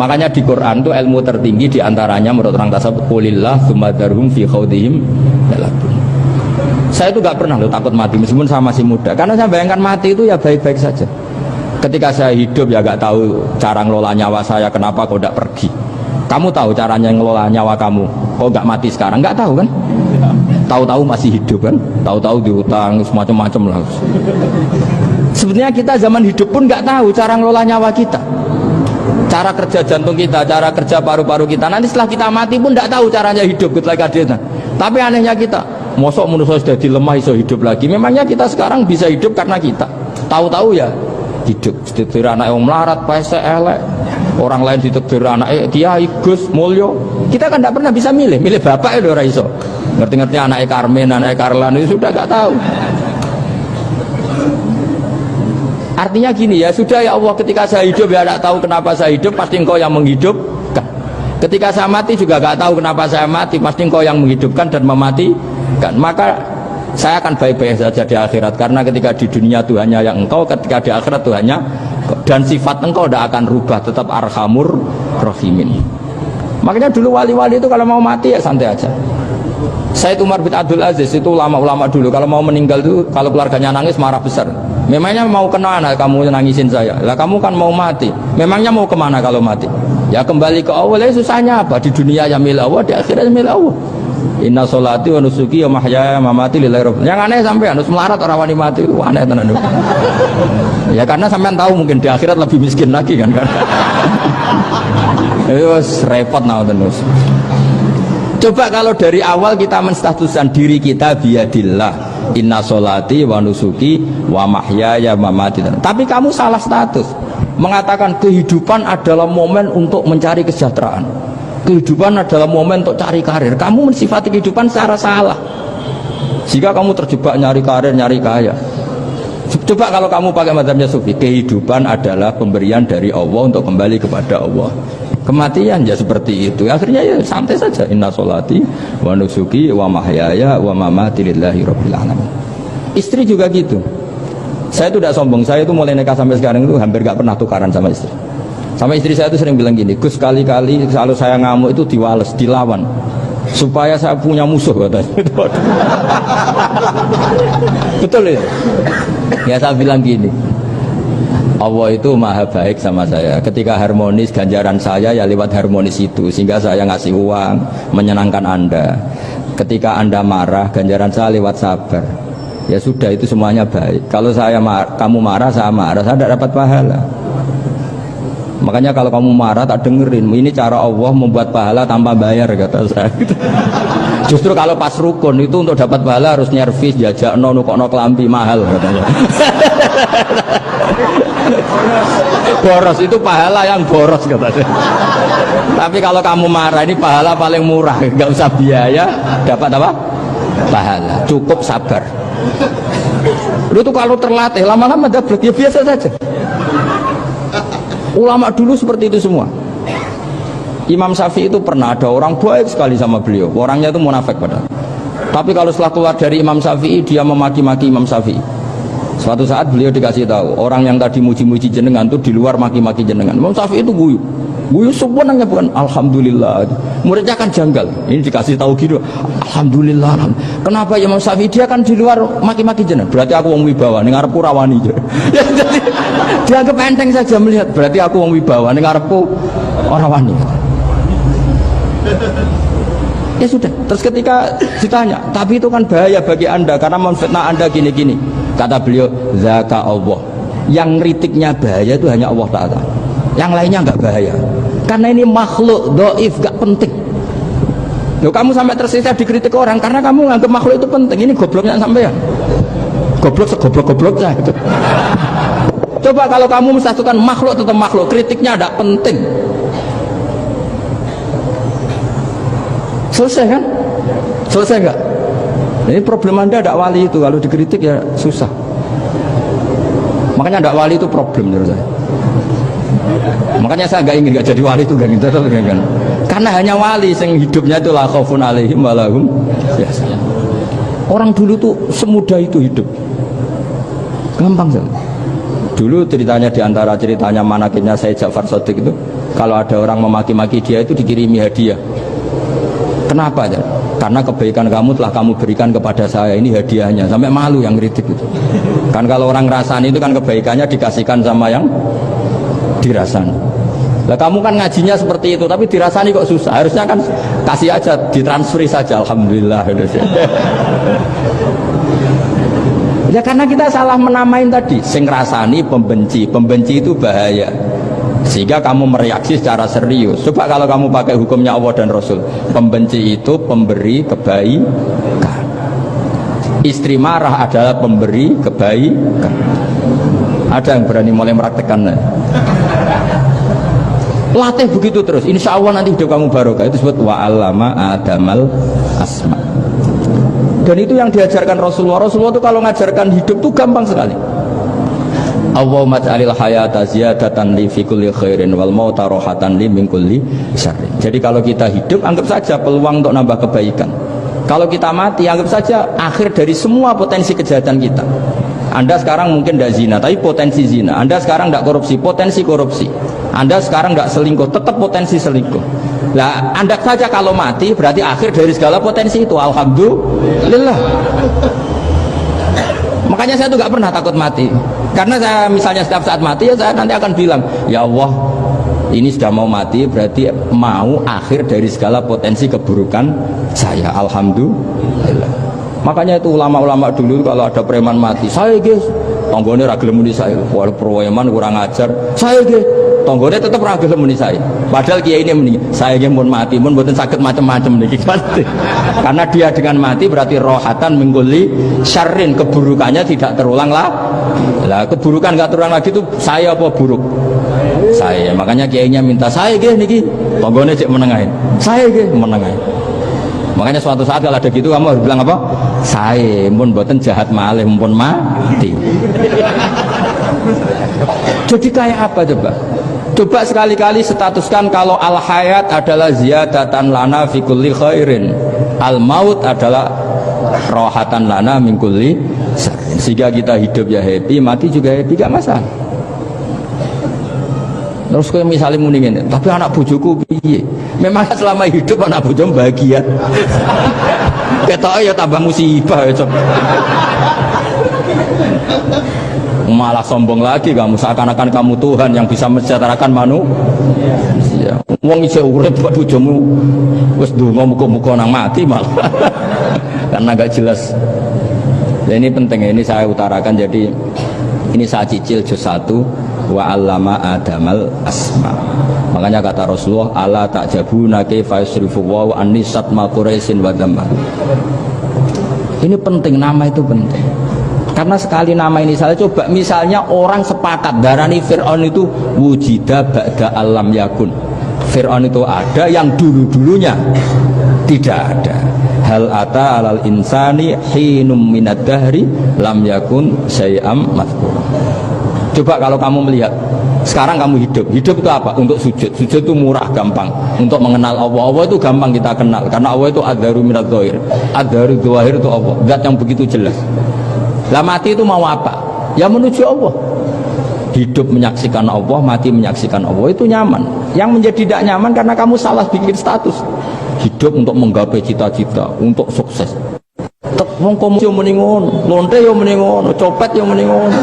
Makanya di Quran itu ilmu tertinggi diantaranya menurut orang tasawuf qulillah tsumma dzarhum fi khaudihim yalabun. Saya itu gak pernah loh takut mati meskipun saya masih muda, karena saya bayangkan mati itu ya baik-baik saja. Ketika saya hidup ya gak tahu cara ngelola nyawa saya, kenapa kok gak pergi. Kamu tahu caranya ngelola nyawa kamu, kok gak mati sekarang? Gak tahu kan? Tahu-tahu masih hidup kan? Tahu-tahu diutang semacam-macam lah. Sebenarnya kita zaman hidup pun gak tahu cara ngelola nyawa kita, cara kerja jantung kita, cara kerja paru-paru kita. Nanti setelah kita mati pun gak tahu caranya hidup gitu lagi. Tapi anehnya kita, mosok manusia sudah dilemah iso hidup lagi. Memangnya kita sekarang bisa hidup karena kita tahu-tahu ya hidup. Ditekdir anak yang melarat, pesek, elek. Orang lain ditekdir anak Kiai, Gus, Mulyo. Kita kan tidak pernah bisa milih bapak ya ora iso. Ngerti-ngerti anak Karmen, anak Karlan itu sudah gak tahu. Artinya gini ya, sudah ya Allah, ketika saya hidup ya tidak tahu kenapa saya hidup, pasti Engkau yang menghidupkan. Ketika saya mati juga gak tahu kenapa saya mati, pasti Engkau yang menghidupkan dan mematikan. Maka saya akan baik-baik saja di akhirat, karena ketika di dunia Tuhannya yang Engkau, ketika di akhirat Tuhannya, dan sifat Engkau tidak akan rubah, tetap arhamur rahimin. Makanya dulu wali-wali itu kalau mau mati ya santai aja. Said Umar bin Abdul Aziz itu ulama-ulama dulu kalau mau meninggal itu, kalau keluarganya nangis marah besar. Memangnya mau kemana kamu nangisin saya? Lah kamu kan mau mati. Memangnya mau kemana kalau mati? Ya kembali ke Allah. Ya susahnya apa? Di dunia ya milik Allah, di akhirat milik Allah. Inna sholati wa nusuki wa mahyaya wa mamati lillahi rabbil. Yang aneh sampai harus melarat orang wani mati itu aneh tenan. Ya karena sampean tahu mungkin di akhirat lebih miskin lagi kan. Terus repot nah terus. Coba kalau dari awal kita menstatuskan diri kita biadillah. Inna sholati wa nusuki wa mahyaya wa mamati. Tapi kamu salah status. Mengatakan kehidupan adalah momen untuk mencari kesejahteraan. Kehidupan adalah momen untuk cari karir. Kamu mensifati kehidupan secara salah. Jika kamu terjebak nyari karir, nyari kaya. Coba kalau kamu pakai mazhabnya Sufi, kehidupan adalah pemberian dari Allah untuk kembali kepada Allah. Kematian ya seperti itu. Akhirnya ya santai saja. Inna sholati wa nusuki wa mahyaya wa mamati lillahi rabbil alamin. Istri juga gitu. Saya itu tidak sombong. Saya itu mulai nikah sampai sekarang itu hampir gak pernah tukaran sama istri. Sama istri saya itu sering bilang gini, Gus, kali-kali kalau saya ngamuk itu diwales, dilawan, supaya saya punya musuh katanya. Betul ya? Ya saya bilang gini, Allah itu maha baik sama saya. Ketika harmonis, ganjaran saya ya lewat harmonis itu, sehingga saya ngasih uang menyenangkan Anda. Ketika Anda marah, ganjaran saya lewat sabar. Ya sudah, itu semuanya baik. Kalau kamu marah, saya tidak dapat pahala. Makanya kalau kamu marah tak dengerin. Ini cara Allah membuat pahala tanpa bayar, kata saya. Justru kalau pas rukun itu untuk dapat pahala harus nyervis, jajak nukokno kelambi mahal, katanya. Boros itu pahala yang boros, katanya. Tapi kalau kamu marah ini pahala paling murah, nggak usah biaya, dapat apa? Pahala, cukup sabar. Lu tuh kalau terlatih lama-lama dapat ya biasa saja. Ulama dulu seperti itu semua. Imam Syafi'i itu pernah ada orang baik sekali sama beliau. Orangnya itu munafik padahal. Tapi kalau setelah keluar dari Imam Syafi'i, dia memaki-maki Imam Syafi'i. Suatu saat beliau dikasih tahu, orang yang tadi muji-muji jenengan itu di luar maki-maki jenengan. Imam Syafi'i itu guyu. Guyu sebenarnya bukan alhamdulillah. Muridnya kan janggal. Ini dikasih tahu gitu. Alhamdulillah. Kenapa Imam Syafi'i dia kan di luar maki-maki jenengan? Berarti aku wong wibawa, ning ngarepku rawani. Ya jadi dianggap enteng saja melihat, berarti aku wong wibawa, ning ngarepku ora wani. Ya sudah. Terus ketika ditanya, tapi itu kan bahaya bagi Anda karena memfitnah Anda gini-gini. Kata beliau, zaka Allah. Yang kritiknya bahaya itu hanya Allah Ta'ala. Yang lainnya enggak bahaya. Karena ini makhluk dhaif, enggak penting. Loh, kamu sampai tersisa dikritik orang karena kamu nganggap makhluk itu penting. Ini gobloknya sampean. Goblok segoblok-gobloknya itu. Coba kalau kamu mensatukan makhluk tetap makhluk, kritiknya enggak penting. Selesai kan? Selesai enggak? Ini problem Anda ada wali itu, kalau dikritik ya susah. Makanya ada wali itu problem menurut saya. Makanya saya nggak jadi wali itu kan. Karena hanya wali yang hidupnya itu la khaufun alaihim wa lahum yahzanun. Orang dulu tuh semudah itu hidup. Gampang saja. Dulu ceritanya, di antara ceritanya manakibnya Sayyid Ja'far Shadiq itu, kalau ada orang memaki-maki dia itu dikirimi hadiah. Kenapa? Karena kebaikan kamu telah kamu berikan kepada saya, ini hadiahnya. Sampai malu yang kritik itu. Kan kalau orang rasani itu kan kebaikannya dikasihkan sama yang dirasani. Lah kamu kan ngajinya seperti itu, tapi dirasani kok susah. Harusnya kan kasih aja, ditransferi saja. Alhamdulillah. Ya karena kita salah menamain tadi. Sing rasani pembenci, pembenci itu bahaya. Sehingga kamu mereaksi secara serius. Coba kalau kamu pakai hukumnya Allah dan Rasul, pembenci itu pemberi kebaikan. Istri marah adalah pemberi kebaikan. Ada yang berani mulai mempraktekannya? Latih begitu terus, insya Allah nanti hidup kamu barokah. Itu disebut wa'allama adamal asma. Dan itu yang diajarkan Rasulullah. Rasulullah itu kalau ngajarkan hidup itu gampang sekali. Allahumma ja'alil hayata ziyadatan li fi kulli khairin wal mauta rohatan li min kulli syarrin. Jadi kalau kita hidup, anggap saja peluang untuk nambah kebaikan. Kalau kita mati, anggap saja akhir dari semua potensi kejahatan kita. Anda sekarang mungkin tidak zina, tapi potensi zina. Anda sekarang tidak korupsi, potensi korupsi. Anda sekarang tidak selingkuh, tetap potensi selingkuh. Nah, Anda saja kalau mati, berarti akhir dari segala potensi itu. Alhamdulillah. Makanya saya tuh nggak pernah takut mati. Karena saya misalnya setiap saat mati, ya saya nanti akan bilang, ya Allah, ini sudah mau mati, berarti mau akhir dari segala potensi keburukan saya. Alhamdulillah. Makanya itu ulama-ulama dulu kalau ada preman mati, saya guys, tonggone ragil muni saya, walau preman kurang ajar, saya guys, tonggone tetap ragil muni saya. Padahal kiai ini muni, saya guys mau mati, mau buatin sakit macam-macam nih, karena dia dengan mati berarti rohatan mengguli syarrin, keburukannya tidak terulang lah. Lah keburukan nggak terulang lagi itu saya apa buruk? Saya. Makanya kiainya minta saya guys niki, tonggone cek menengahin, saya guys menengahin. Makanya suatu saat kalau ada gitu kamu harus bilang apa? Saya pun buatan jahat malih pun mati. Jadi kayak apa coba? Coba sekali-kali statuskan kalau al-hayat adalah ziyadatan lana fi kulli khairin. Al-maut adalah rohatan lana min kulli syarrin. Sehingga kita hidup ya happy, mati juga happy, gak masalah. Terus kayak misalnya muni ngene, tapi anak bojoku piye? Memang selama hidup anak bojo bahagia. Ketok ya tambah musibah ya, Cok. Malah sombong lagi kamu, seakan-akan kamu Tuhan yang bisa mensejahterakan manusia. Wong isih urip kok bojomu wis ndonga muga-muga nang mati malah. Karena gak jelas. Ya ini penting, ini saya utarakan. Jadi ini saya cicil juz 1 wa 'allama adamal asma. Makanya kata Rasulullah, ala ta'jabuna kaifa yusrifu wa annisat ma quraisin wa dhamma. Ini penting, nama itu penting. Karena sekali nama ini saya coba, misalnya orang sepakat darani Fir'aun itu wujida ba'da alam yakun. Fir'aun itu ada yang dulu-dulunya tidak ada. Hal ata alal insani hinum minad dahri lam yakun syai'am madhkur. Coba kalau kamu melihat sekarang kamu hidup itu apa? Untuk sujud. Sujud itu murah, gampang. Untuk mengenal Allah, Allah itu gampang kita kenal. Karena Allah itu adharu minadz dzahir. Adharu dzahir itu Allah, zat yang begitu jelas. Lah mati itu mau apa? Ya menuju Allah. Hidup menyaksikan Allah, mati menyaksikan Allah, itu nyaman. Yang menjadi tidak nyaman karena kamu salah bikin status. Hidup untuk menggapai cita-cita, untuk sukses. Wong komo yo muni ngono, lonte yo muni ngono, copet yo muni ngono.